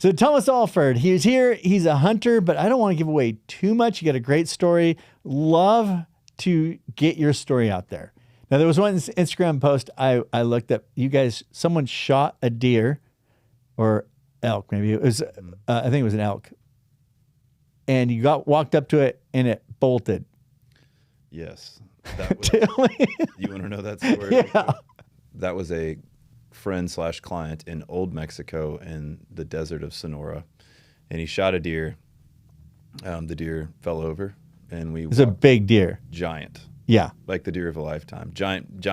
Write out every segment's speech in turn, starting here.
So Thomas Alford, he was here. He's a hunter, but I don't want to give away too much. You got a great story. Love to get your story out there. Now, there was one Instagram post I looked up. You guys, someone shot a deer or elk, maybe. It was, I think it was an elk. And you walked up to it and it bolted. Yes. That was, you want to know that story? Yeah. That was a friend/client in Old Mexico in the desert of Sonora. And he shot a deer. The deer fell over. And It was a big deer. Giant. Yeah. Like the deer of a lifetime. Giant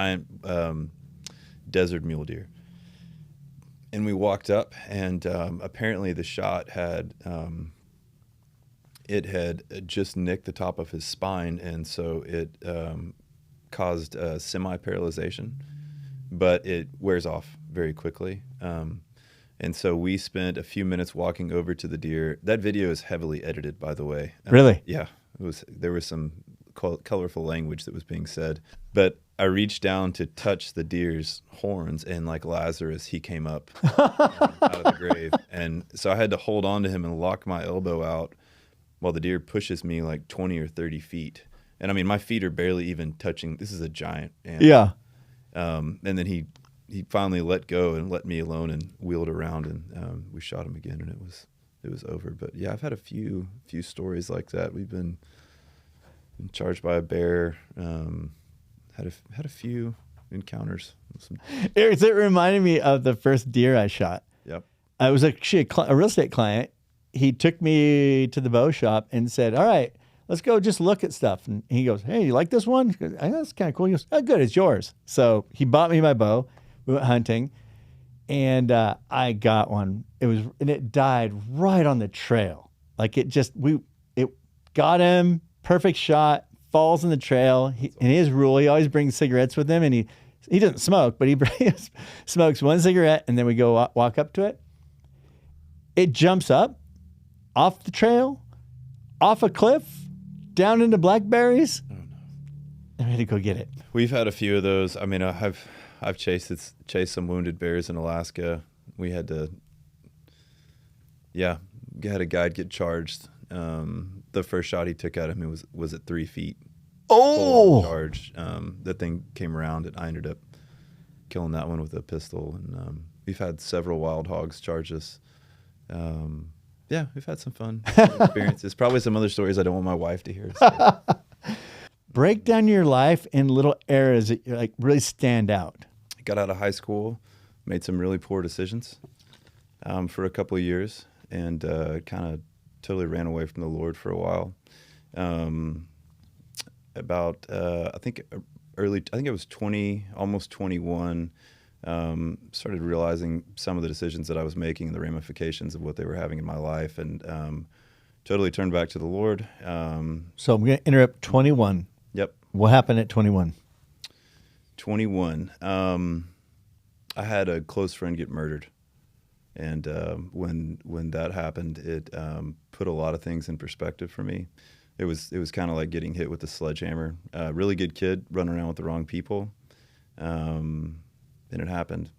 desert mule deer. And we walked up, and apparently the shot had it had just nicked the top of his spine, and so it caused semi-paralyzation, but it wears off very quickly. And so we spent a few minutes walking over to the deer. That video is heavily edited, by the way. Really? Yeah. There was some colorful language that was being said. But I reached down to touch the deer's horns, and like Lazarus, he came up out of the grave. And so I had to hold on to him and lock my elbow out while the deer pushes me like 20 or 30 feet. And I mean, my feet are barely even touching. This is a giant animal. Yeah. And then he finally let go and let me alone and wheeled around, and we shot him again, and it was over. But yeah, I've had a few stories like that. We've been charged by a bear. Had a few encounters. It reminded me of the first deer I shot. Yep. I was actually a real estate client. He took me to the bow shop and said, "All right, let's go just look at stuff." And he goes, "Hey, you like this one?" I go, "That's kind of cool." He goes, "Oh, good, it's yours." So he bought me my bow. We went hunting, and I got one. It died right on the trail. Like it got him, perfect shot, falls in the trail. And his rule, he always brings cigarettes with him, and he doesn't smoke, but he smokes one cigarette, and then we go walk up to it. It jumps up off the trail, off a cliff, down into blackberries. Oh, no. I had to go get it. We've had a few of those. I mean, I've chased some wounded bears in Alaska. We had to, had a guide get charged. The first shot he took at him, it was at 3 feet. Oh! Charge. That thing came around, and I ended up killing that one with a pistol. And we've had several wild hogs charge us. We've had some fun experiences. Probably some other stories I don't want my wife to hear. So. Break down your life in little eras that like really stand out. Got out of high school, made some really poor decisions for a couple of years, and kind of totally ran away from the Lord for a while. I think I was 20, almost 21. Started realizing some of the decisions that I was making and the ramifications of what they were having in my life, and totally turned back to the Lord. So I'm going to interrupt 21. Yep. What happened at 21? 21. I had a close friend get murdered. And when that happened, it put a lot of things in perspective for me. It was kind of like getting hit with a sledgehammer. Really good kid, running around with the wrong people. And it happened.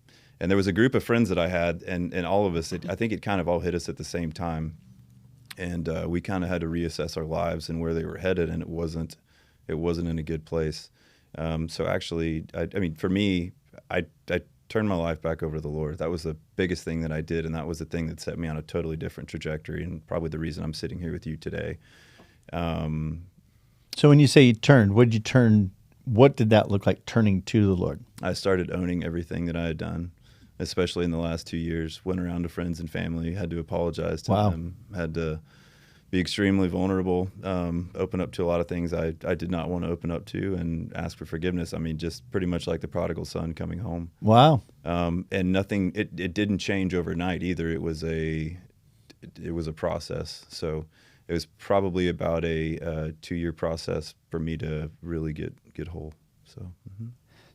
And there was a group of friends that I had, and all of us, I think it kind of all hit us at the same time. And we kind of had to reassess our lives and where they were headed, and it wasn't in a good place. So actually, I mean, for me, I turned my life back over to the Lord. That was the biggest thing that I did, and that was the thing that set me on a totally different trajectory, and probably the reason I'm sitting here with you today. So when you say you turned, what did you turn? What did that look like, turning to the Lord? I started owning everything that I had done, especially in the last 2 years. Went around to friends and family, had to apologize to them, had to be extremely vulnerable, open up to a lot of things I did not want to open up to, and ask for forgiveness. I mean, just pretty much like the prodigal son coming home. Wow. And nothing, it didn't change overnight either. It was a process. So it was probably about a 2-year process for me to really get whole. So,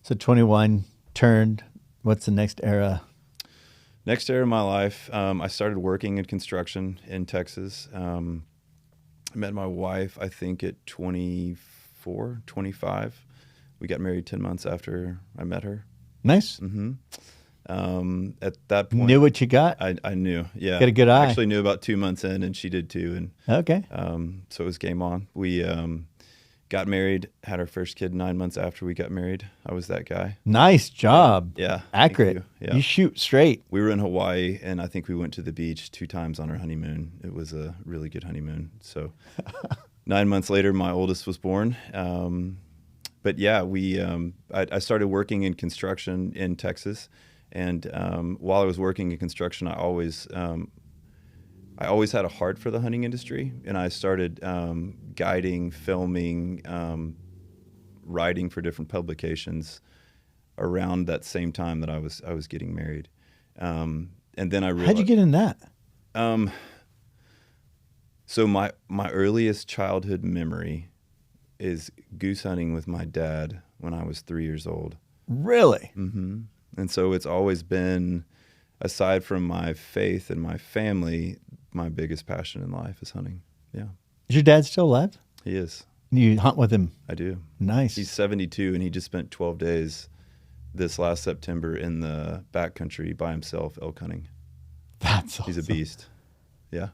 So 21, turned. What's the next era? Next era of my life, I started working in construction in Texas. I met my wife, I think, at 24, 25. We got married 10 months after I met her. Nice. At that point, Knew what you got? I knew. Yeah, Got a good eye. I actually knew about 2 months in, and she did too. And Okay. so it was game on. We got married, had our first kid 9 months after we got married. I was that guy. Nice job. Yeah, Accurate. thank you. Yeah. You shoot straight. We were in Hawaii, and I think we went to the beach 2 times on our honeymoon. It was a really good honeymoon. So 9 months later, my oldest was born. But yeah, I started working in construction in Texas, and while I was working in construction, I always had a heart for the hunting industry, and I started guiding, filming, writing for different publications around that same time that I was getting married. And then I realized, How'd you get in that? So my earliest childhood memory is goose hunting with my dad when I was 3 years old. Really? Mm-hmm. And so it's always been, aside from my faith and my family, my biggest passion in life is hunting. Yeah. Is your dad still alive? He is. You hunt with him? I do. Nice. He's 72, and he just spent 12 days this last September in the backcountry by himself elk hunting. That's awesome. He's a beast. Yeah.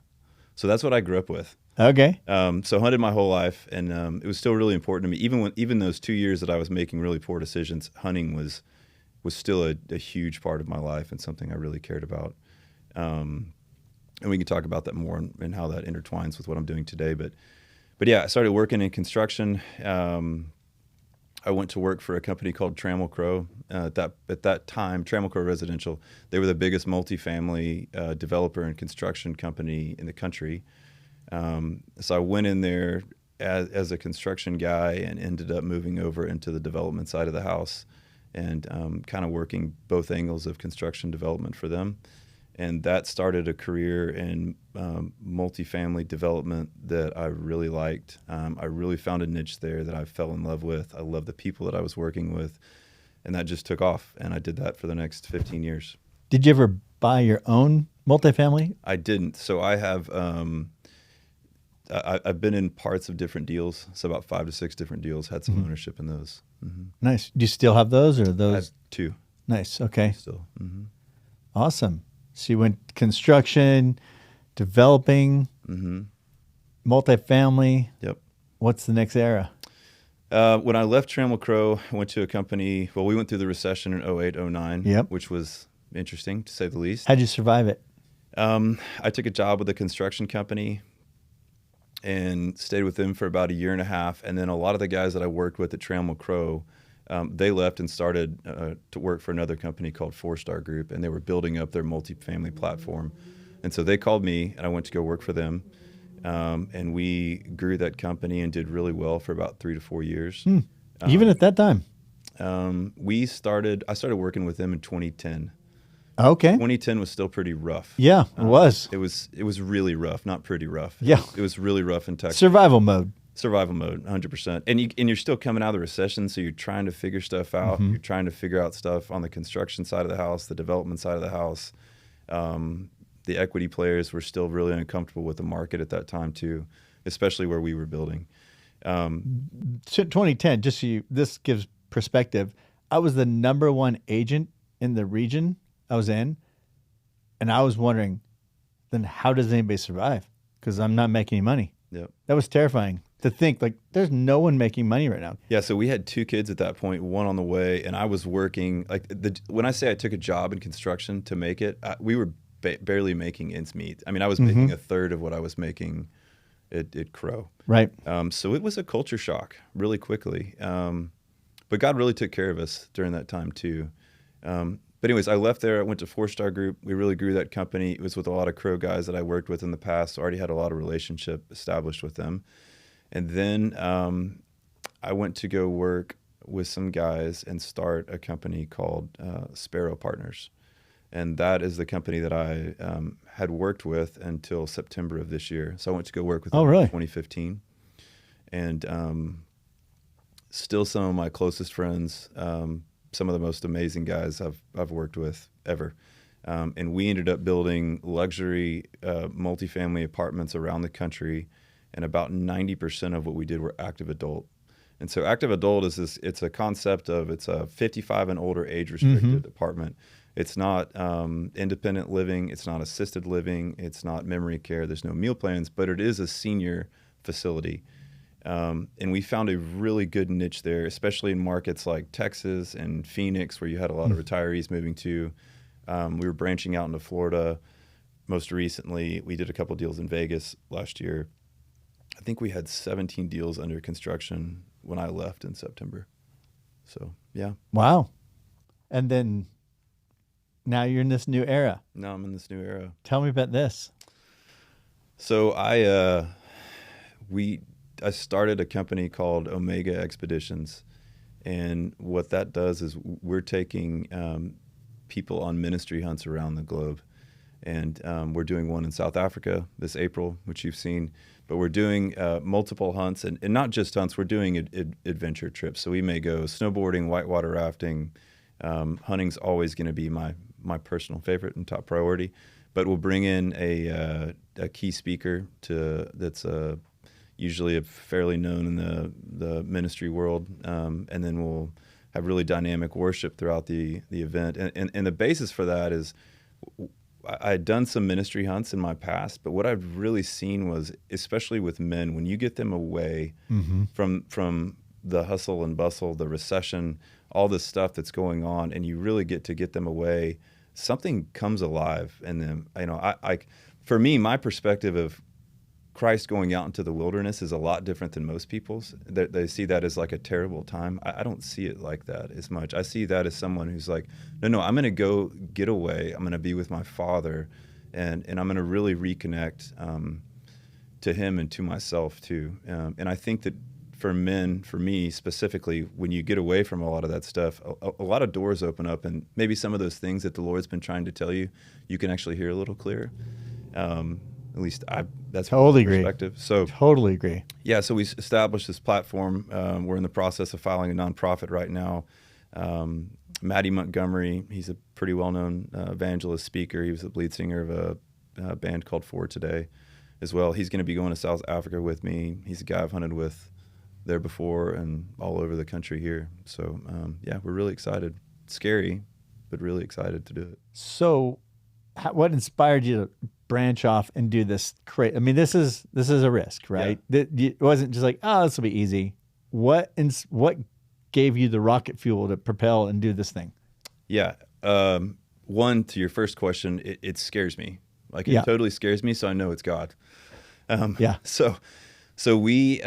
So that's what I grew up with. Okay. So hunted my whole life, and it was still really important to me. Even those 2 years that I was making really poor decisions, hunting was still a huge part of my life and something I really cared about. And we can talk about that more and how that intertwines with what I'm doing today. But yeah, I started working in construction. I went to work for a company called Trammell Crow. At that time, Trammell Crow Residential, they were the biggest multifamily developer and construction company in the country. So I went in there as a construction guy and ended up moving over into the development side of the house and kind of working both angles of construction development for them. And that started a career in multifamily development that I really liked. I really found a niche there that I fell in love with. I loved the people that I was working with, and that just took off. And I did that for the next 15 years. Did you ever buy your own multifamily? I didn't. So I have, I've been in parts of different deals. So about 5 to 6 different deals, had some ownership in those. Mm-hmm. Nice. Do you still have those or those? I have 2. Nice. Okay. Still. Mm-hmm. Awesome. So you went construction, developing, multifamily. Yep. What's the next era? When I left Trammell Crow, I went to a company. Well, we went through the recession in 08, 09, Yep. which was interesting to say the least. How'd you survive it? I took a job with a construction company and stayed with them for about a year and a half. And then a lot of the guys that I worked with at Trammell Crow, they left and started to work for another company called 4-Star Group, and they were building up their multifamily platform. And so they called me, and I went to go work for them. And we grew that company and did really well for about 3 to 4 years. Even at that time? I started working with them in 2010. Okay. 2010 was still pretty rough. Yeah, it was. It was really rough, not pretty rough. Yeah. It was really rough in Texas. Survival mode. Survival mode, 100%. And you're still coming out of the recession, so you're trying to figure stuff out. You're trying to figure out stuff on the construction side of the house, the development side of the house. The equity players were still really uncomfortable with the market at that time too, especially where we were building. 2010, this gives perspective. I was the #1 agent in the region I was in, and I was wondering, then how does anybody survive? Because I'm not making any money. Yep. That was terrifying to think, like, there's no one making money right now. Yeah, so we had 2 kids at that point, 1 on the way, and I was working. When I say I took a job in construction to make it, we were barely making ends meet. I mean, I was making a third of what I was making at Crow. Right. So it was a culture shock really quickly. But God really took care of us during that time too. But anyways, I left there. I went to 4-Star Group. We really grew that company. It was with a lot of Crow guys that I worked with in the past. So I already had a lot of relationship established with them. And then I went to go work with some guys and start a company called Sparrow Partners. And that is the company that I had worked with until September of this year. So I went to go work with them in 2015. And still some of my closest friends, some of the most amazing guys I've worked with ever. And we ended up building luxury multifamily apartments around the country. And about 90% of what we did were active adult. And so active adult is it's a concept of, it's a 55 and older age restricted apartment. It's not independent living. It's not assisted living. It's not memory care. There's no meal plans, but it is a senior facility. And we found a really good niche there, especially in markets like Texas and Phoenix, where you had a lot of retirees moving to. We were branching out into Florida. Most recently, we did a couple deals in Vegas last year. I think we had 17 deals under construction when I left in September. So, yeah. Wow. And then now you're in this new era. Now I'm in this new era. Tell me about this. So I started a company called Omega Expeditions. And what that does is we're taking people on ministry hunts around the globe. And we're doing one in South Africa this April, which you've seen. But we're doing multiple hunts, and not just hunts. We're doing adventure trips. So we may go snowboarding, whitewater rafting. Hunting's always going to be my personal favorite and top priority. But we'll bring in a key speaker that's usually fairly known in the ministry world, and then we'll have really dynamic worship throughout the event. And the basis for that is, I had done some ministry hunts in my past, but what I've really seen was, especially with men, when you get them away from the hustle and bustle, the recession, all this stuff that's going on, and you really get them away, something comes alive in them. For me, my perspective of Christ going out into the wilderness is a lot different than most people's. They see that as like a terrible time. I don't see it like that as much. I see that as someone who's like, no, I'm going to go get away. I'm going to be with my Father, and I'm going to really reconnect to Him and to myself too. And I think that for men, for me specifically, when you get away from a lot of that stuff, a lot of doors open up, and maybe some of those things that the Lord's been trying to tell you, you can actually hear a little clearer. At least that's totally my perspective. So totally agree. Yeah, so we established this platform. We're in the process of filing a nonprofit right now. Matty Montgomery, he's a pretty well-known evangelist speaker. He was the lead singer of a band called For Today as well. He's going to be going to South Africa with me. He's a guy I've hunted with there before and all over the country here. So yeah, we're really excited. Scary, but really excited to do it. So what inspired you to branch off and do this? I mean, this is a risk, right? Yeah. It wasn't just like, oh, this will be easy. What gave you the rocket fuel to propel and do this thing? Yeah. One, to your first question, it scares me. Like, it totally scares me, so I know it's God. So we,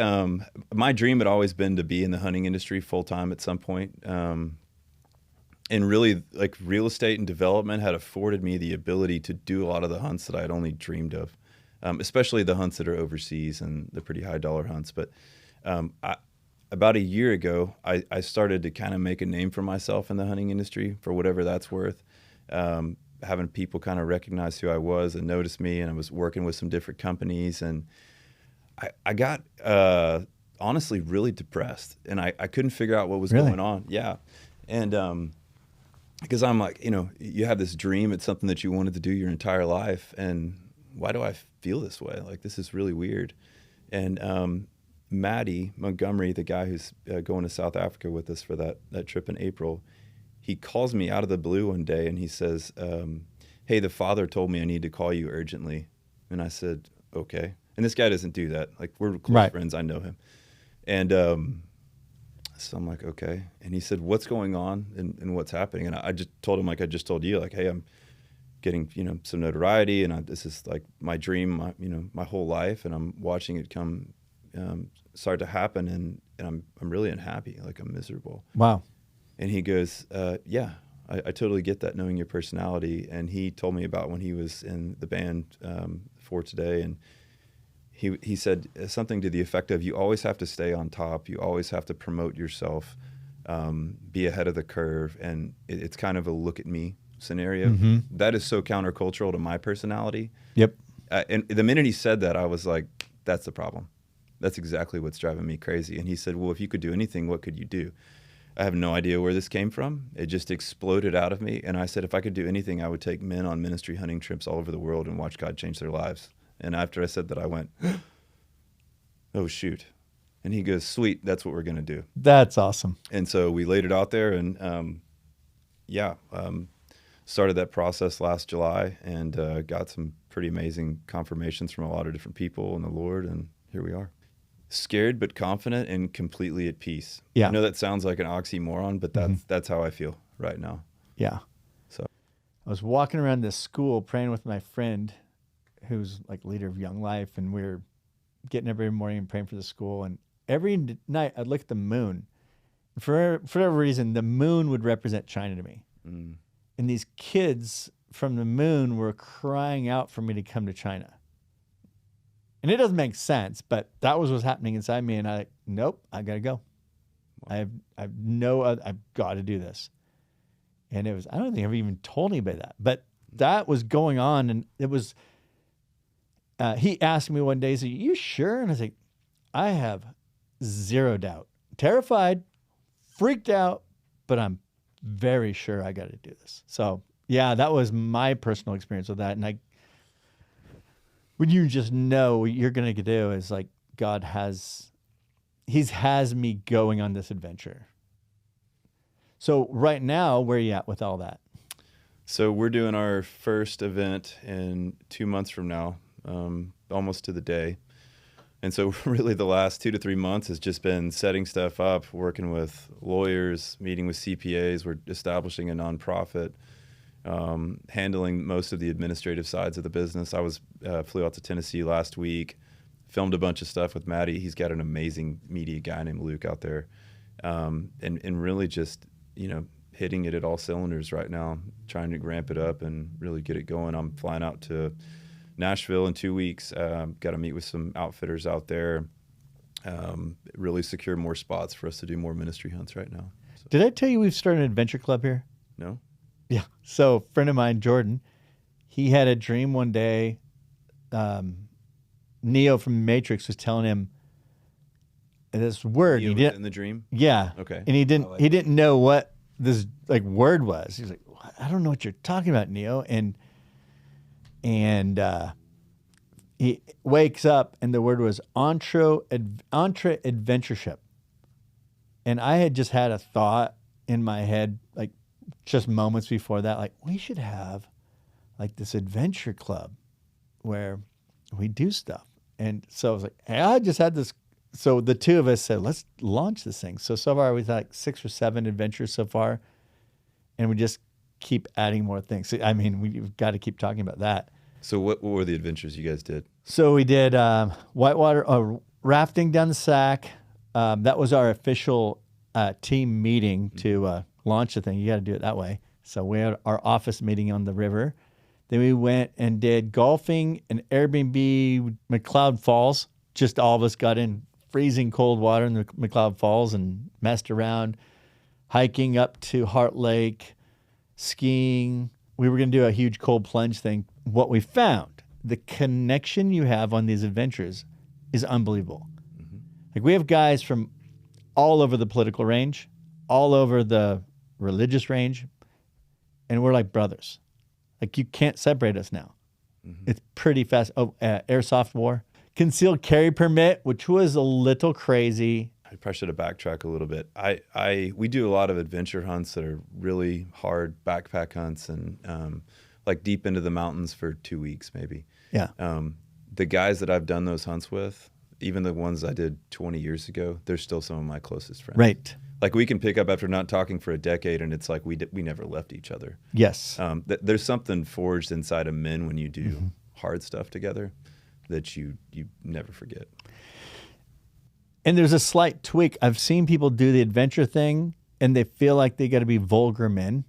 my dream had always been to be in the hunting industry full time at some point. And really, like, real estate and development had afforded me the ability to do a lot of the hunts that I had only dreamed of, especially the hunts that are overseas and the pretty high dollar hunts. But about a year ago, I started to kind of make a name for myself in the hunting industry, for whatever that's worth, having people kind of recognize who I was and notice me. And I was working with some different companies, and I got honestly really depressed, and I couldn't figure out what was going on. Yeah. And because I'm like, you have this dream, it's something that you wanted to do your entire life, and why do I feel this way? Like, this is really weird. And Matty Montgomery, the guy who's going to South Africa with us for that trip in April, he calls me out of the blue one day, and he says, hey, the Father told me I need to call you urgently. And I said, okay. And this guy doesn't do that. Like, we're close friends. I know him. And so I'm like, okay. And he said, what's going on and what's happening? And I just told him, like I just told you, like, hey, I'm getting, some notoriety, and this is like my dream, my whole life, and I'm watching it come, start to happen, and I'm really unhappy. Like, I'm miserable. Wow. And he goes, yeah, I totally get that, knowing your personality. And he told me about when he was in the band For Today, and he said something to the effect of, you always have to stay on top. You always have to promote yourself, be ahead of the curve. And it's kind of a look at me scenario. Mm-hmm. That is so countercultural to my personality. Yep. And the minute he said that, I was like, that's the problem. That's exactly what's driving me crazy. And he said, well, if you could do anything, what could you do? I have no idea where this came from. It just exploded out of me. And I said, if I could do anything, I would take men on ministry hunting trips all over the world and watch God change their lives. And after I said that, I went, oh, shoot. And he goes, sweet, that's what we're going to do. That's awesome. And so we laid it out there, and started that process last July and got some pretty amazing confirmations from a lot of different people and the Lord, and here we are. Scared but confident and completely at peace. Yeah. I know that sounds like an oxymoron, but that's how I feel right now. Yeah. So I was walking around this school praying with my friend who's like leader of Young Life, and we were getting every morning and praying for the school. And every night I'd look at the moon. For whatever reason, the moon would represent China to me. mm, And these kids from the moon were crying out for me to come to China. And it doesn't make sense, but that was what's happening inside me. And nope, I got to go. I've got to do this. And I don't think I've even told anybody that, but that was going on. And it was, he asked me one day, he said, "You sure?" And I said, "I have zero doubt. Terrified, freaked out, but I'm very sure I got to do this." So yeah, that was my personal experience with that. And when you just know what you're going to do is like God has me going on this adventure. So right now, where are you at with all that? So we're doing our first event in 2 months from now, almost to the day. And so really the last 2 to 3 months has just been setting stuff up, working with lawyers, meeting with CPAs. We're establishing a nonprofit, handling most of the administrative sides of the business. I flew out to Tennessee last week, filmed a bunch of stuff with Maddie. He's got an amazing media guy named Luke out there. And really just, hitting it at all cylinders right now, trying to ramp it up and really get it going. I'm flying out to Nashville in 2 weeks. Got to meet with some outfitters out there, really secure more spots for us to do more ministry hunts right now. So. Did I tell you we've started an adventure club here? No? Yeah. So a friend of mine, Jordan, he had a dream one day. Neo from Matrix was telling him this word. Neo he didn't in the dream? Yeah. Okay. And he didn't know what this word was. He's like, "I don't know what you're talking about, Neo." And he wakes up and the word was entre adventureship. And I had just had a thought in my head, like just moments before that, like we should have like this adventure club where we do stuff. And so I was like, hey, I just had this. So the two of us said, let's launch this thing. So far we've had like 6 or 7 adventures so far. And we just keep adding more things. I mean, we've got to keep talking about that. So what were the adventures you guys did? So we did whitewater rafting down the Sac. That was our official team meeting to launch the thing. You got to do it that way. So we had our office meeting on the river. Then we went and did golfing and Airbnb McCloud Falls. Just all of us got in freezing cold water in the McCloud Falls and messed around, hiking up to Heart Lake, skiing. We were going to do a huge cold plunge thing. What we found, the connection you have on these adventures is unbelievable. Mm-hmm. Like we have guys from all over the political range, all over the religious range, and we're like brothers. Like you can't separate us now. Mm-hmm. It's pretty fast. Airsoft war. Concealed carry permit, which was a little crazy. I probably should have backtracked a little bit. We do a lot of adventure hunts that are really hard backpack hunts and like deep into the mountains for 2 weeks maybe. Yeah. The guys that I've done those hunts with, even the ones I did 20 years ago, they're still some of my closest friends. Right. Like we can pick up after not talking for a decade and it's like we never left each other. Yes. There's something forged inside of men when you do hard stuff together that you never forget. And there's a slight tweak. I've seen people do the adventure thing and they feel like they got to be vulgar men.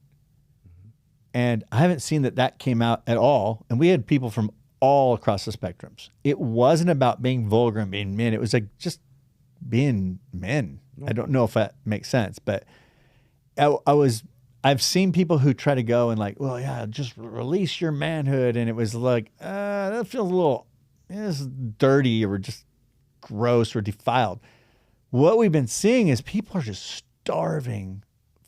Mm-hmm. And I haven't seen that came out at all. And we had people from all across the spectrums. It wasn't about being vulgar and being men. It was like just being men. No. I don't know if that makes sense, but I've seen people who try to go and like, well, yeah, just release your manhood. And it was like, that feels a little dirty or just gross or defiled. What we've been seeing is people are just starving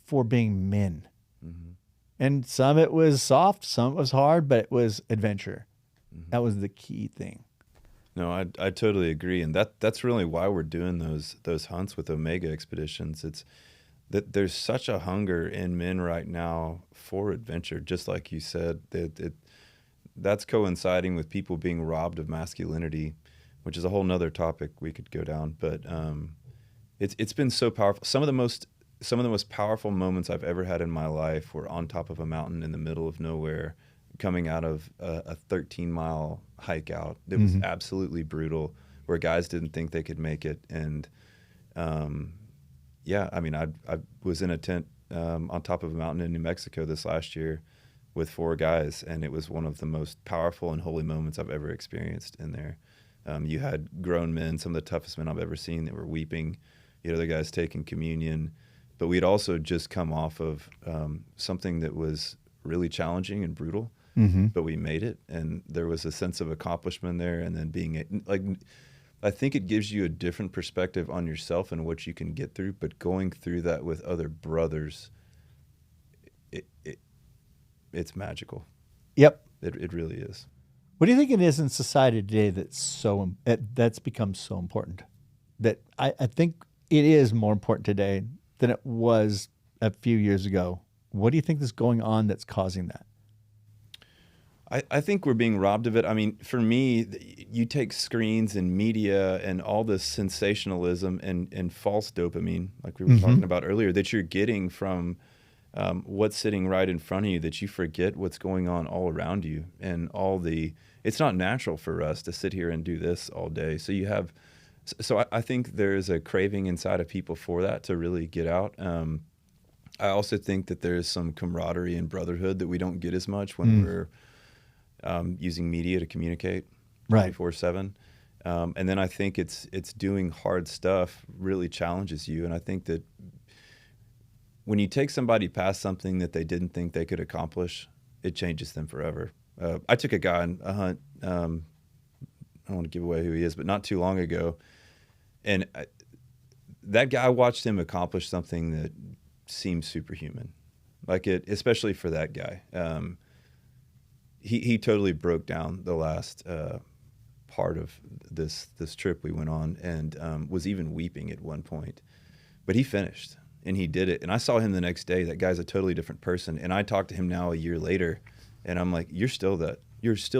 for being men. Mm-hmm. And some it was soft, some it was hard, but it was adventure. Mm-hmm. That was the key thing. No, I totally agree. And that's really why we're doing those hunts with Omega Expeditions. that there's such a hunger in men right now for adventure, just like you said, that's coinciding with people being robbed of masculinity, which is a whole nother topic we could go down. But it's been so powerful. Some of the most powerful moments I've ever had in my life were on top of a mountain in the middle of nowhere, coming out of a 13-mile hike out. It was absolutely brutal, where guys didn't think they could make it. And yeah, I mean, I was in a tent on top of a mountain in New Mexico this last year with 4 guys, and it was one of the most powerful and holy moments I've ever experienced in there. You had grown men, some of the toughest men I've ever seen, that were weeping. You had other guys taking communion. But we'd also just come off of something that was really challenging and brutal, but we made it. And there was a sense of accomplishment there. And then being like, I think it gives you a different perspective on yourself and what you can get through. But going through that with other brothers, it's magical. Yep. It really is. What do you think it is in society today that's become so important? That I think it is more important today than it was a few years ago. What do you think is going on that's causing that? I think we're being robbed of it. I mean, for me, you take screens and media and all this sensationalism and false dopamine, like we were talking about earlier, that you're getting from what's sitting right in front of you, that you forget what's going on all around you. And it's not natural for us to sit here and do this all day. So I think there's a craving inside of people for that, to really get out. I also think that there's some camaraderie and brotherhood that we don't get as much when we're using media to communicate 24/7. And then I think it's doing hard stuff really challenges you. And I think that when you take somebody past something that they didn't think they could accomplish, it changes them forever. I took a guy on a hunt. I don't want to give away who he is, but not too long ago. And that guy, I watched him accomplish something that seemed superhuman, especially for that guy. He totally broke down the last part of this trip we went on, and was even weeping at one point. But he finished, and he did it. And I saw him the next day. That guy's a totally different person. And I talked to him now a year later, and I'm like, you're still a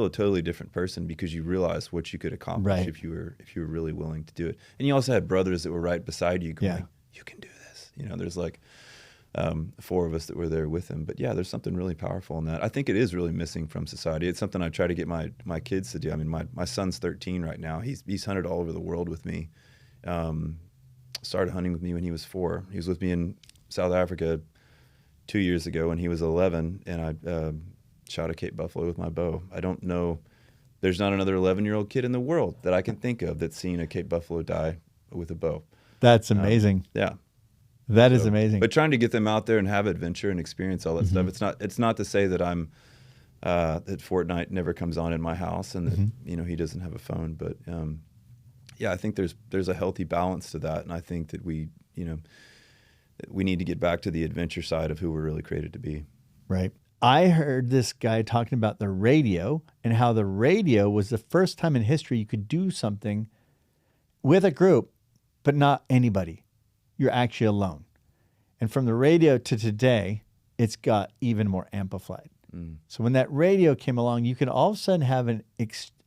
totally different person, because you realize what you could accomplish if you were really willing to do it. And you also had brothers that were right beside you going, you can do this. There's like 4 of us that were there with him. But yeah, there's something really powerful in that. I think it is really missing from society. It's something I try to get my kids to do. I mean, my son's 13 right now. He's hunted all over the world with me. Started hunting with me when he was 4. He was with me in South Africa 2 years ago when he was 11, and I shot a Cape buffalo with my bow. I don't know. There's not another 11-year-old kid in the world that I can think of that's seen a Cape buffalo die with a bow. That's amazing. Yeah. That is amazing. But trying to get them out there and have adventure and experience all that stuff. It's not to say that that Fortnite never comes on in my house, and that he doesn't have a phone. But yeah, I think there's a healthy balance to that, and I think that we need to get back to the adventure side of who we're really created to be. Right. I heard this guy talking about the radio and how the radio was the first time in history you could do something with a group, but not anybody. You're actually alone. And from the radio to today, it's got even more amplified. So when that radio came along, you can all of a sudden have an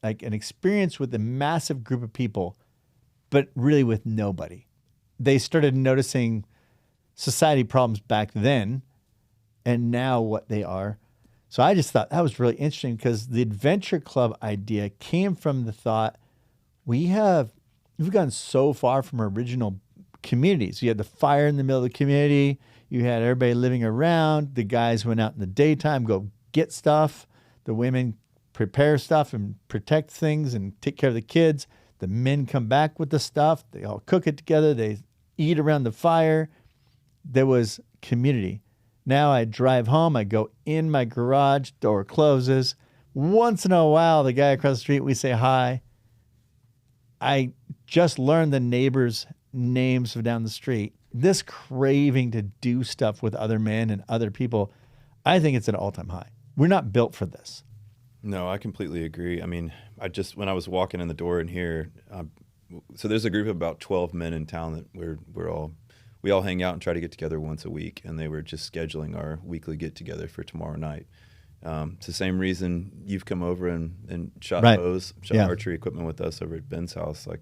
experience with a massive group of people, but really with nobody. They started noticing society problems back then, and now what they are. So I just thought that was really interesting, because the Adventure Club idea came from the thought, we've gone so far from our original communities. You had the fire in the middle of the community. You had everybody living around. The guys went out in the daytime, go get stuff. The women prepare stuff and protect things and take care of the kids. The men come back with the stuff. They all cook it together. They eat around the fire. There was community. Now I drive home. I go in my garage. Door closes. Once in a while, the guy across the street, we say hi. I just learned the neighbors' names down the street. This craving to do stuff with other men and other people, I think it's at an all-time high. We're not built for this. No, I completely agree. I mean, when I was walking in the door in here, so there's a group of about 12 men in town that we're all we all hang out and try to get together once a week, and they were just scheduling our weekly get together for tomorrow night. It's the same reason you've come over and shot bows, shot archery equipment with us over at Ben's house. Like,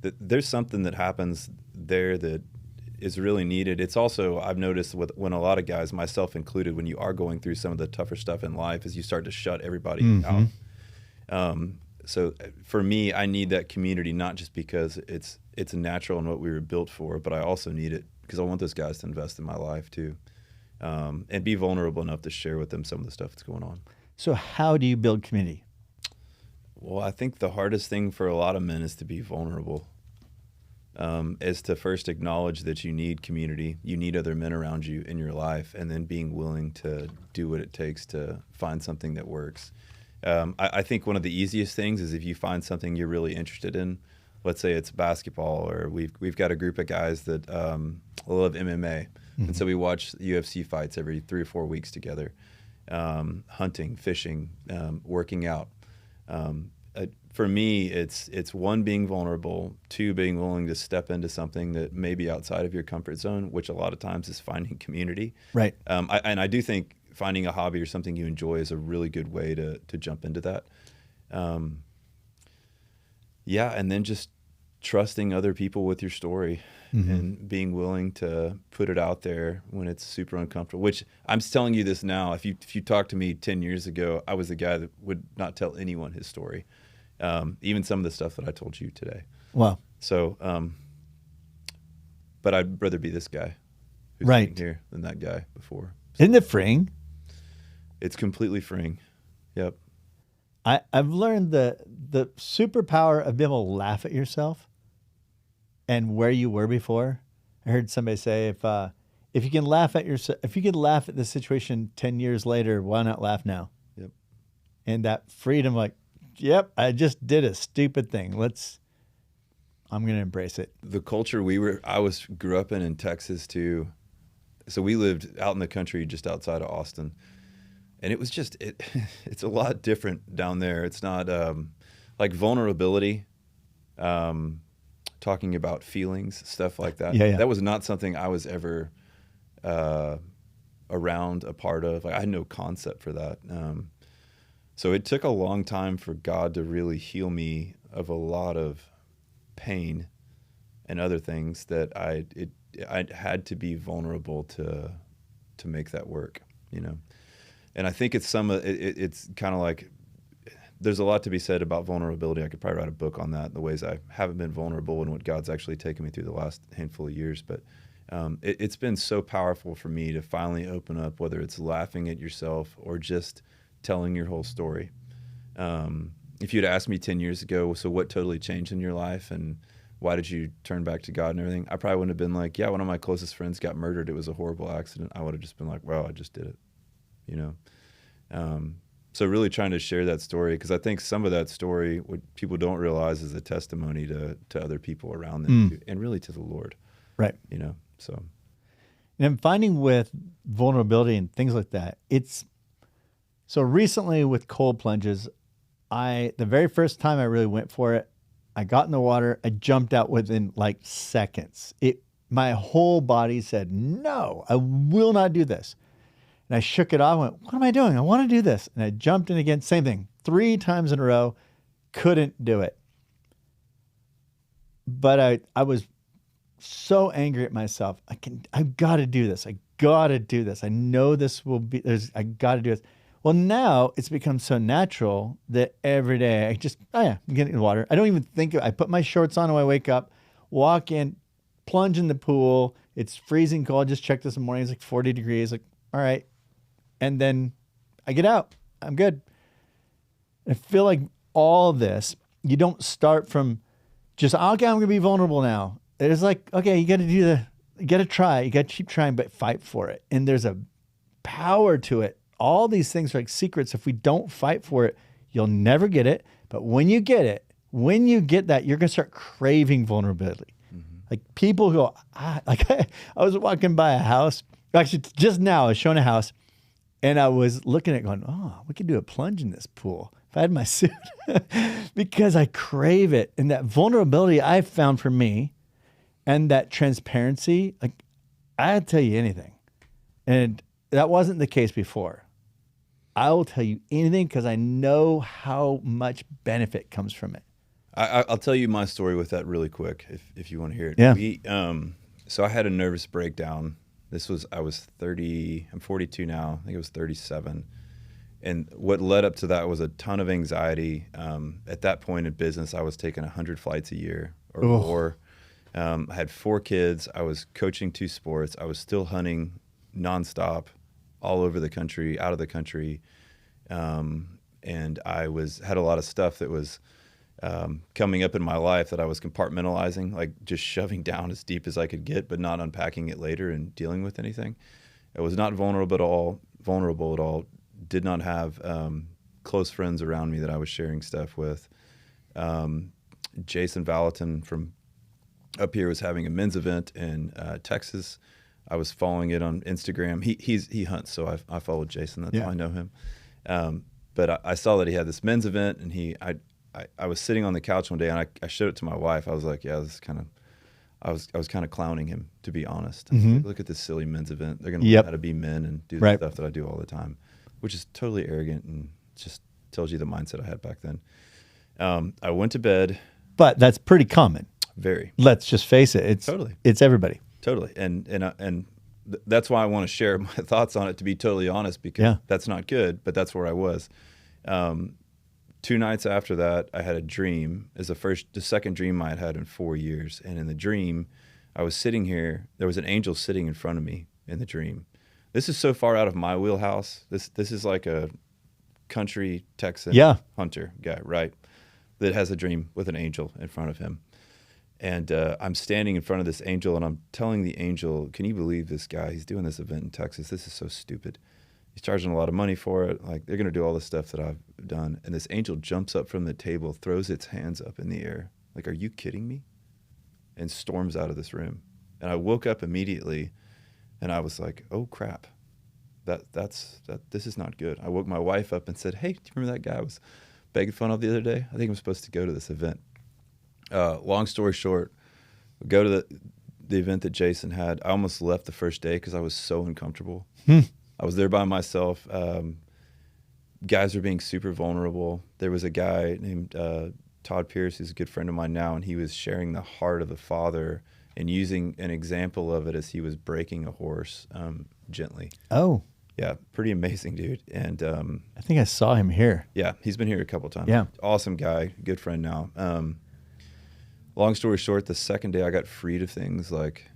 there's something that happens there that is really needed. It's also, I've noticed when a lot of guys, myself included, when you are going through some of the tougher stuff in life, is you start to shut everybody out. So for me, I need that community, not just because it's natural and what we were built for, but I also need it because I want those guys to invest in my life too. And be vulnerable enough to share with them some of the stuff that's going on. So how do you build community? Well, I think the hardest thing for a lot of men is to be vulnerable, is to first acknowledge that you need community, you need other men around you in your life, and then being willing to do what it takes to find something that works. I think one of the easiest things is if you find something you're really interested in. Let's say it's basketball, or we've got a group of guys that love MMA. And so we watch UFC fights every 3 or 4 weeks together, hunting, fishing, working out. For me, it's one, being vulnerable, two, being willing to step into something that may be outside of your comfort zone, which a lot of times is finding community. Right. I do think finding a hobby or something you enjoy is a really good way to jump into that. And then just trusting other people with your story. And being willing to put it out there when it's super uncomfortable, which I'm telling you this now. If you talked to me 10 years ago, I was the guy that would not tell anyone his story, even some of the stuff that I told you today. Wow. So, but I'd rather be this guy who's sitting here than that guy before. So, isn't it freeing? It's completely freeing. Yep. I've learned the superpower of being able to laugh at yourself and where you were before. I heard somebody say, if you can laugh at yourself, if you can laugh at the situation 10 years later, why not laugh now? Yep. And that freedom, like, yep, I just did a stupid thing. I'm going to embrace it. The culture I grew up in Texas too. So we lived out in the country just outside of Austin. And it was just, it's a lot different down there. It's not like vulnerability, talking about feelings, stuff like that. Yeah. That was not something I was ever around, a part of. Like, I had no concept for that. So it took a long time for God to really heal me of a lot of pain and other things that I had to be vulnerable to make that work, you know. And I think it's it's kind of like, there's a lot to be said about vulnerability. I could probably write a book on that, the ways I haven't been vulnerable and what God's actually taken me through the last handful of years. But it's been so powerful for me to finally open up, whether it's laughing at yourself or just telling your whole story. If you'd asked me 10 years ago, so what totally changed in your life and why did you turn back to God and everything, I probably wouldn't have been like, yeah, one of my closest friends got murdered. It was a horrible accident. I would have just been like, well, I just did it, you know? So really trying to share that story, because I think some of that story, what people don't realize, is a testimony to other people around them and really to the Lord. Right. You know, so. And I'm finding with vulnerability and things like that, so recently with cold plunges, the very first time I really went for it, I got in the water, I jumped out within like seconds. My whole body said, no, I will not do this. And I shook it off and went, what am I doing? I want to do this. And I jumped in again, same thing, 3 times in a row, couldn't do it. But I was so angry at myself. I've got to do this. I got to do this. I know this will be, I got to do this. Well, now it's become so natural that every day I just, I'm getting in the water. I don't even think, I put my shorts on when I wake up, walk in, plunge in the pool. It's freezing cold. I just checked this morning. It's like 40 degrees. Like, all right. And then I get out. I'm good. I feel like all this, you don't start from just, okay, I'm going to be vulnerable now. It's like, okay, you got to you got to try. You got to keep trying, but fight for it. And there's a power to it. All these things are like secrets. If we don't fight for it, you'll never get it. But when you get it, when you get that, you're going to start craving vulnerability. Mm-hmm. Like people who go, I was walking by a house. Actually, just now I was showing a house. And I was looking at it going, oh, we could do a plunge in this pool if I had my suit because I crave it. And that vulnerability I found for me and that transparency, like I'd tell you anything. And that wasn't the case before. I will tell you anything because I know how much benefit comes from it. I'll tell you my story with that really quick if you want to hear it. Yeah. So I had a nervous breakdown. I was 30, I'm 42 now. I think it was 37. And what led up to that was a ton of anxiety. At that point in business, I was taking 100 flights a year or more. I had 4 kids. I was coaching 2 sports. I was still hunting nonstop all over the country, out of the country. And I had a lot of stuff that was coming up in my life that I was compartmentalizing, like just shoving down as deep as I could get, but not unpacking it later and dealing with anything. I was not vulnerable at all. Did not have close friends around me that I was sharing stuff with. Jason Valentin from up here was having a men's event in Texas. I was following it on Instagram. He hunts, so I followed Jason. That's how I know him. But I saw that he had this men's event, and I was sitting on the couch one day, and I showed it to my wife. I was like, yeah, this is kind of. I was kind of clowning him, to be honest. Like, look at this silly men's event. They're going to learn how to be men and do the stuff that I do all the time, which is totally arrogant and just tells you the mindset I had back then. I went to bed. But that's pretty common. Very. Let's just face it. It's everybody. Totally. And that's why I want to share my thoughts on it, to be totally honest, because that's not good, but that's where I was. 2 nights after that, I had a dream. It was the second dream I had in 4 years. And in the dream, I was sitting here. There was an angel sitting in front of me in the dream. This is so far out of my wheelhouse. This is like a country Texan hunter guy, right? That has a dream with an angel in front of him. And I'm standing in front of this angel, and I'm telling the angel, can you believe this guy? He's doing this event in Texas. This is so stupid. He's charging a lot of money for it. Like, they're going to do all this stuff that I've done. And this angel jumps up from the table, throws its hands up in the air. Like, are you kidding me? And storms out of this room. And I woke up immediately, and I was like, oh, crap. This is not good. I woke my wife up and said, hey, do you remember that guy I was begging fun of the other day? I think I'm supposed to go to this event. Long story short, we go to the event that Jason had. I almost left the first day because I was so uncomfortable. I was there by myself. Guys were being super vulnerable. There was a guy named Todd Pierce, who's a good friend of mine now, and he was sharing the heart of the father and using an example of it as he was breaking a horse gently. Oh. Yeah, pretty amazing, dude. And I think I saw him here. Yeah, he's been here a couple times. Yeah. Awesome guy, good friend now. Long story short, the second day I got freed of things like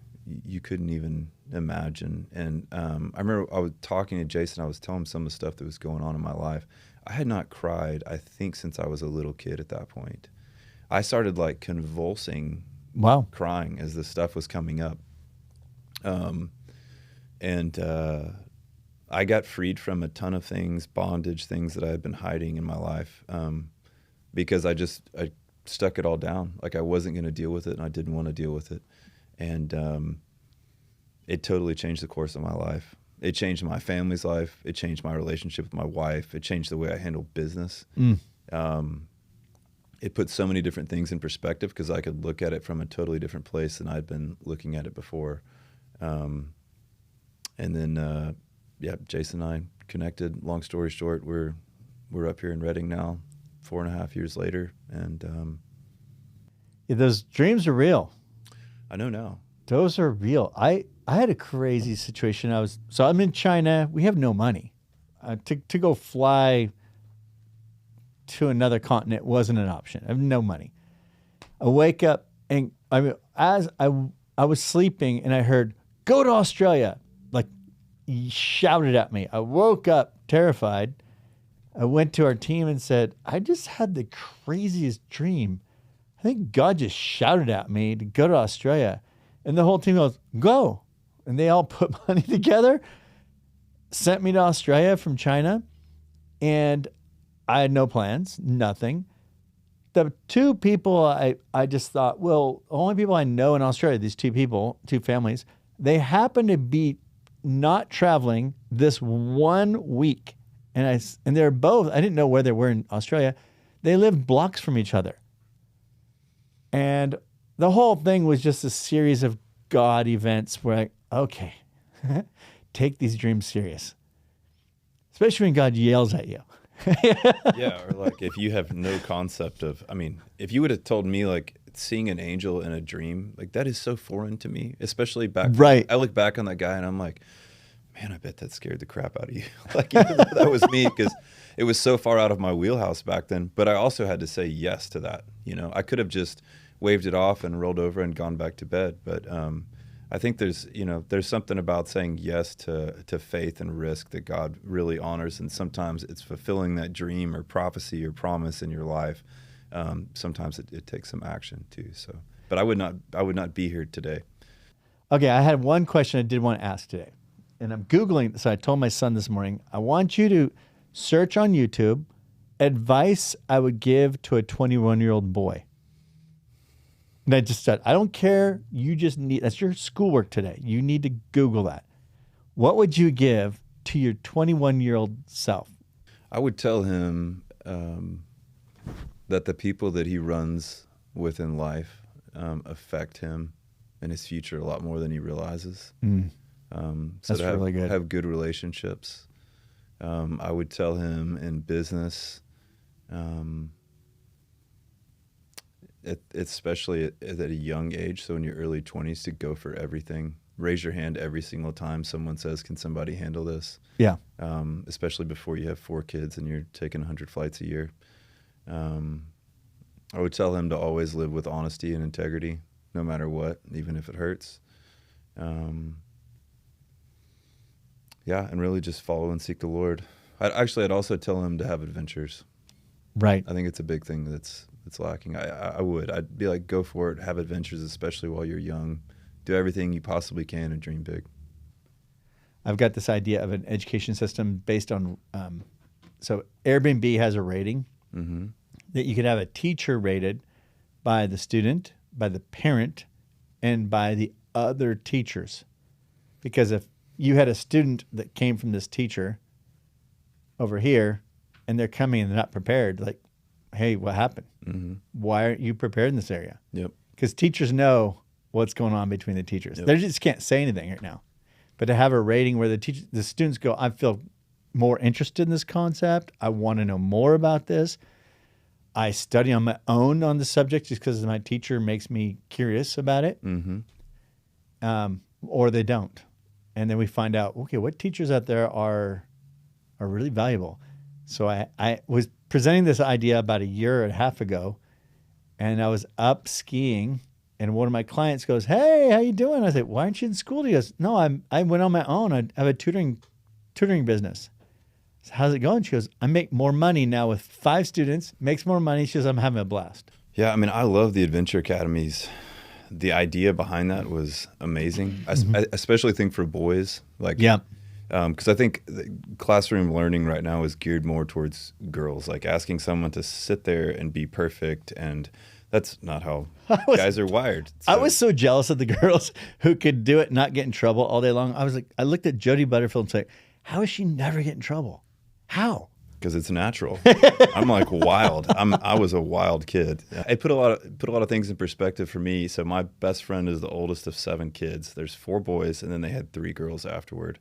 you couldn't even imagine. And I remember I was talking to Jason. I was telling him some of the stuff that was going on in my life. I had not cried, I think, since I was a little kid at that point. I started like convulsing, crying as the stuff was coming up. I got freed from a ton of things, bondage, things that I had been hiding in my life, because I stuck it all down. Like, I wasn't going to deal with it, and I didn't want to deal with it. And it totally changed the course of my life. It changed my family's life. It changed my relationship with my wife. It changed the way I handle business. It put so many different things in perspective because I could look at it from a totally different place than I'd been looking at it before. And then, Jason and I connected. Long story short, we're up here in Redding now, 4.5 years later, and those dreams are real. I know now. Those are real. I had a crazy situation. I'm in China. We have no money. To go fly to another continent wasn't an option. I have no money. I wake up, and as I was sleeping, and I heard, "Go to Australia!" Like, he shouted at me. I woke up terrified. I went to our team and said, I just had the craziest dream. I think God just shouted at me to go to Australia. And the whole team goes, go. And they all put money together, sent me to Australia from China. And I had no plans, nothing. The 2 people I just thought, well, the only people I know in Australia, these 2 people, 2 families, they happen to be not traveling this 1 week. And they're both, I didn't know where they were in Australia. They lived blocks from each other. And the whole thing was just a series of God events where okay, take these dreams serious, especially when God yells at you. Yeah, or like if you have no concept of, I mean, if you would have told me like seeing an angel in a dream, like that is so foreign to me, especially back. Right. I look back on that guy and I'm like, man, I bet that scared the crap out of you. Like even though that was me, because it was so far out of my wheelhouse back then. But I also had to say yes to that. You know, I could have just waved it off and rolled over and gone back to bed. But I think there's something about saying yes to faith and risk that God really honors, and sometimes it's fulfilling that dream or prophecy or promise in your life. Sometimes it takes some action too. So, but I would not be here today. Okay, I had one question I did want to ask today, and I'm Googling. So I told my son this morning, I want you to search on YouTube advice I would give to a 21-year-old boy. And I just said, I don't care. You just need, that's your schoolwork today. You need to Google that. What would you give to your 21-year-old self? I would tell him that the people that he runs with in life affect him and his future a lot more than he realizes. So That's to have, really good. have good relationships. I would tell him in business, especially at a young age, so in your early 20s, to go for everything. Raise your hand every single time someone says, can somebody handle this? Yeah. Especially before you have 4 kids and you're taking 100 flights a year. I would tell him to always live with honesty and integrity, no matter what, even if it hurts. Yeah, and really just follow and seek the Lord. I'd also tell him to have adventures. Right. I think it's a big thing that's lacking. I'd be like, go for it, have adventures, especially while you're young. Do everything you possibly can and dream big. I've got this idea of an education system based on, so Airbnb has a rating that you could have a teacher rated by the student, by the parent, and by the other teachers. Because if you had a student that came from this teacher over here and they're coming and they're not prepared, like, hey, what happened? Why aren't you prepared in this area? Yep. Because teachers know what's going on between the teachers. Yep. They just can't say anything right now. But to have a rating where the students go, I feel more interested in this concept. I want to know more about this. I study on my own on the subject just because my teacher makes me curious about it. Or they don't. And then we find out, okay, what teachers out there are really valuable. So I was presenting this idea about a year and a half ago, and I was up skiing, and one of my clients goes, hey, how you doing? I said, why aren't you in school? He goes, no, I went on my own. I have a tutoring business. So how's it going? She goes, I make more money now with 5 students, makes more money. She goes, I'm having a blast. Yeah, I mean, I love the Adventure Academies. The idea behind that was amazing. I especially think for boys. Like, yeah. Because I think the classroom learning right now is geared more towards girls, like asking someone to sit there and be perfect, and that's not how guys are wired. So. I was so jealous of the girls who could do it and not get in trouble all day long. I was like, I looked at Jodie Butterfield and said, how does she never get in trouble? How? Because it's natural. I'm like wild. I was a wild kid. It put a lot of things in perspective for me. So my best friend is the oldest of 7 kids. There's 4 boys, and then they had 3 girls afterward.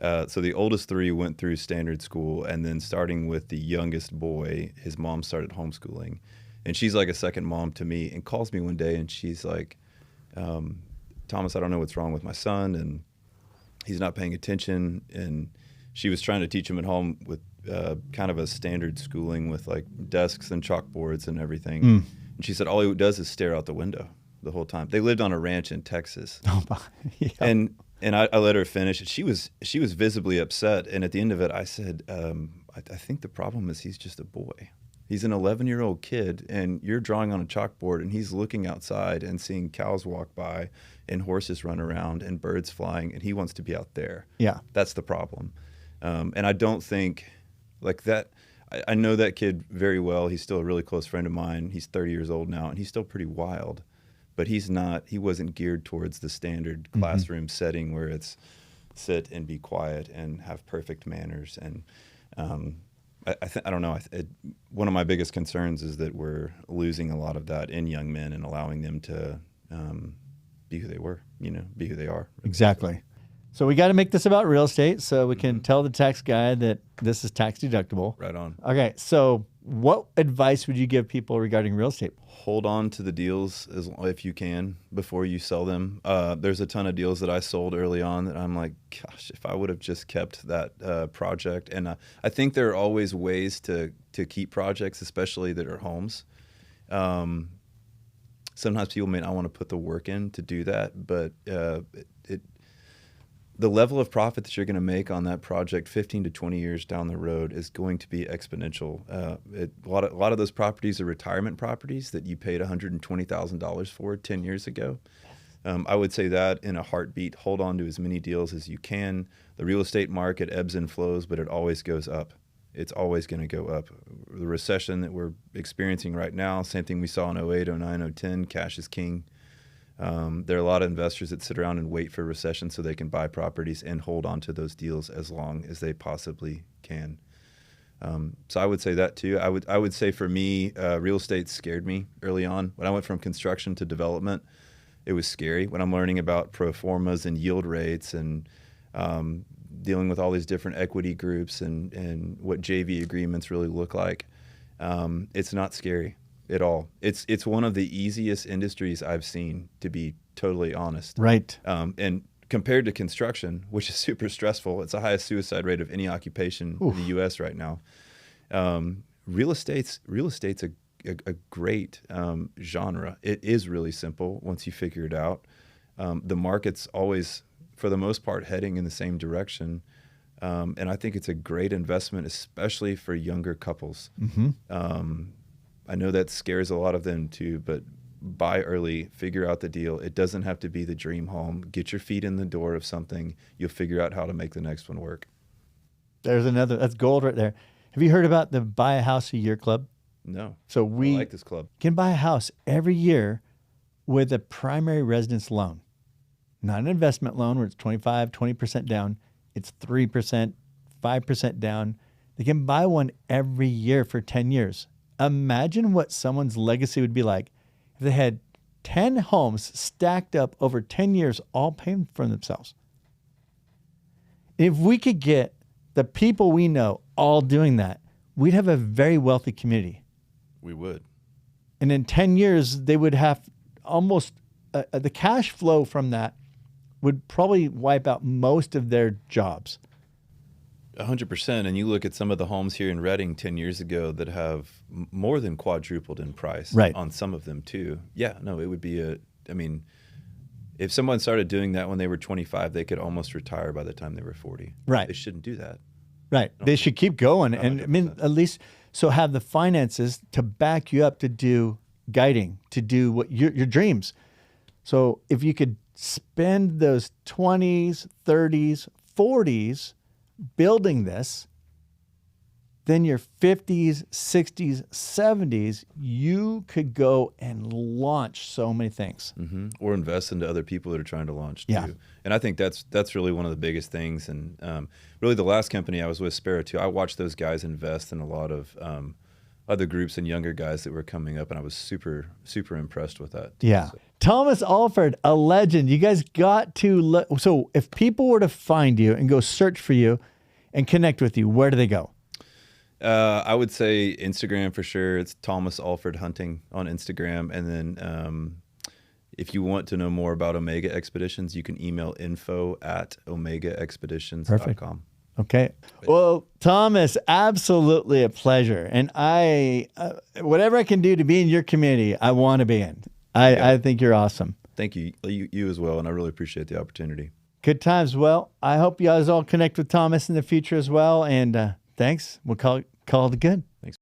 So the oldest 3 went through standard school, and then starting with the youngest boy, his mom started homeschooling. And she's like a second mom to me, and calls me one day, and she's like, Thomas, I don't know what's wrong with my son, and he's not paying attention. And she was trying to teach him at home with kind of a standard schooling with like desks and chalkboards and everything. And she said all he does is stare out the window the whole time. They lived on a ranch in Texas. Yeah. And I let her finish. She was visibly upset. And at the end of it, I said, I think the problem is he's just a boy. He's an 11-year-old kid, and you're drawing on a chalkboard, and he's looking outside and seeing cows walk by and horses run around and birds flying, and he wants to be out there. Yeah. That's the problem. And I don't think like that. I know that kid very well. He's still a really close friend of mine. He's 30 years old now, and he's still pretty wild. But he wasn't geared towards the standard classroom setting where it's sit and be quiet and have perfect manners. And I don't know. One of my biggest concerns is that we're losing a lot of that in young men and allowing them to be who they were, be who they are. Exactly. So we got to make this about real estate so we can tell the tax guy that this is tax deductible. Right on. Okay. So what advice would you give people regarding real estate? Hold on to the deals if you can before you sell them. There's a ton of deals that I sold early on that I'm like, gosh, if I would have just kept that project. And I think there are always ways to keep projects, especially that are homes. Sometimes people may not want to put the work in to do that, but the level of profit that you're going to make on that project 15 to 20 years down the road is going to be exponential. A lot of those properties are retirement properties that you paid $120,000 for 10 years ago. I would say that in a heartbeat, hold on to as many deals as you can. The real estate market ebbs and flows, but it always goes up. It's always going to go up. The recession that we're experiencing right now, same thing we saw in 08, 09, 010, cash is king. There are a lot of investors that sit around and wait for a recession so they can buy properties and hold on to those deals as long as they possibly can. So I would say that too. I would say for me, real estate scared me early on. When I went from construction to development, it was scary. When I'm learning about pro formas and yield rates and dealing with all these different equity groups and what JV agreements really look like, it's not scary at all. It's one of the easiest industries I've seen, to be totally honest. Right. And compared to construction, which is super stressful, it's the highest suicide rate of any occupation in the U.S. right now. Real estate's a great genre. It is really simple once you figure it out. The market's always, for the most part, heading in the same direction. And I think it's a great investment, especially for younger couples. I know that scares a lot of them too, but buy early, figure out the deal. It doesn't have to be the dream home. Get your feet in the door of something. You'll figure out how to make the next one work. That's gold right there. Have you heard about the Buy a House a Year Club? No. So I like this club. Can buy a house every year with a primary residence loan. Not an investment loan where it's 20% down. It's 3%, 5% down. They can buy one every year for 10 years. Imagine what someone's legacy would be like if they had 10 homes stacked up over 10 years, all paying for themselves. If we could get the people we know all doing that, we'd have a very wealthy community. We would. And in 10 years, they would have almost the cash flow from that would probably wipe out most of their jobs. 100%. And you look at some of the homes here in Redding 10 years ago that have more than quadrupled in price on some of them too. Yeah, no, it would be if someone started doing that when they were 25, they could almost retire by the time they were 40. Right. They shouldn't do that. Right. They should keep going. 100%. And I mean, at least so have the finances to back you up to do guiding, to do what your dreams. So if you could spend those 20s, 30s, 40s building this, then your 50s, 60s, 70s, you could go and launch so many things. Or invest into other people that are trying to launch too. Yeah. And I think that's really one of the biggest things. And really the last company I was with, Sparrow too, I watched those guys invest in a lot of other groups and younger guys that were coming up, and I was super, super impressed with that. Yeah. So. Thomas Alford, a legend. You guys got to so if people were to find you and go search for you and connect with you, where do they go? I would say Instagram for sure. It's Thomas Alford Hunting on Instagram. And then if you want to know more about Omega Expeditions, you can email info@omegaexpeditions.com. Okay. Well, Thomas, absolutely a pleasure. And whatever I can do to be in your community, I want to be in. I think you're awesome. Thank you. You as well. And I really appreciate the opportunity. Good times. Well, I hope you guys all connect with Thomas in the future as well. And thanks. We'll call it good.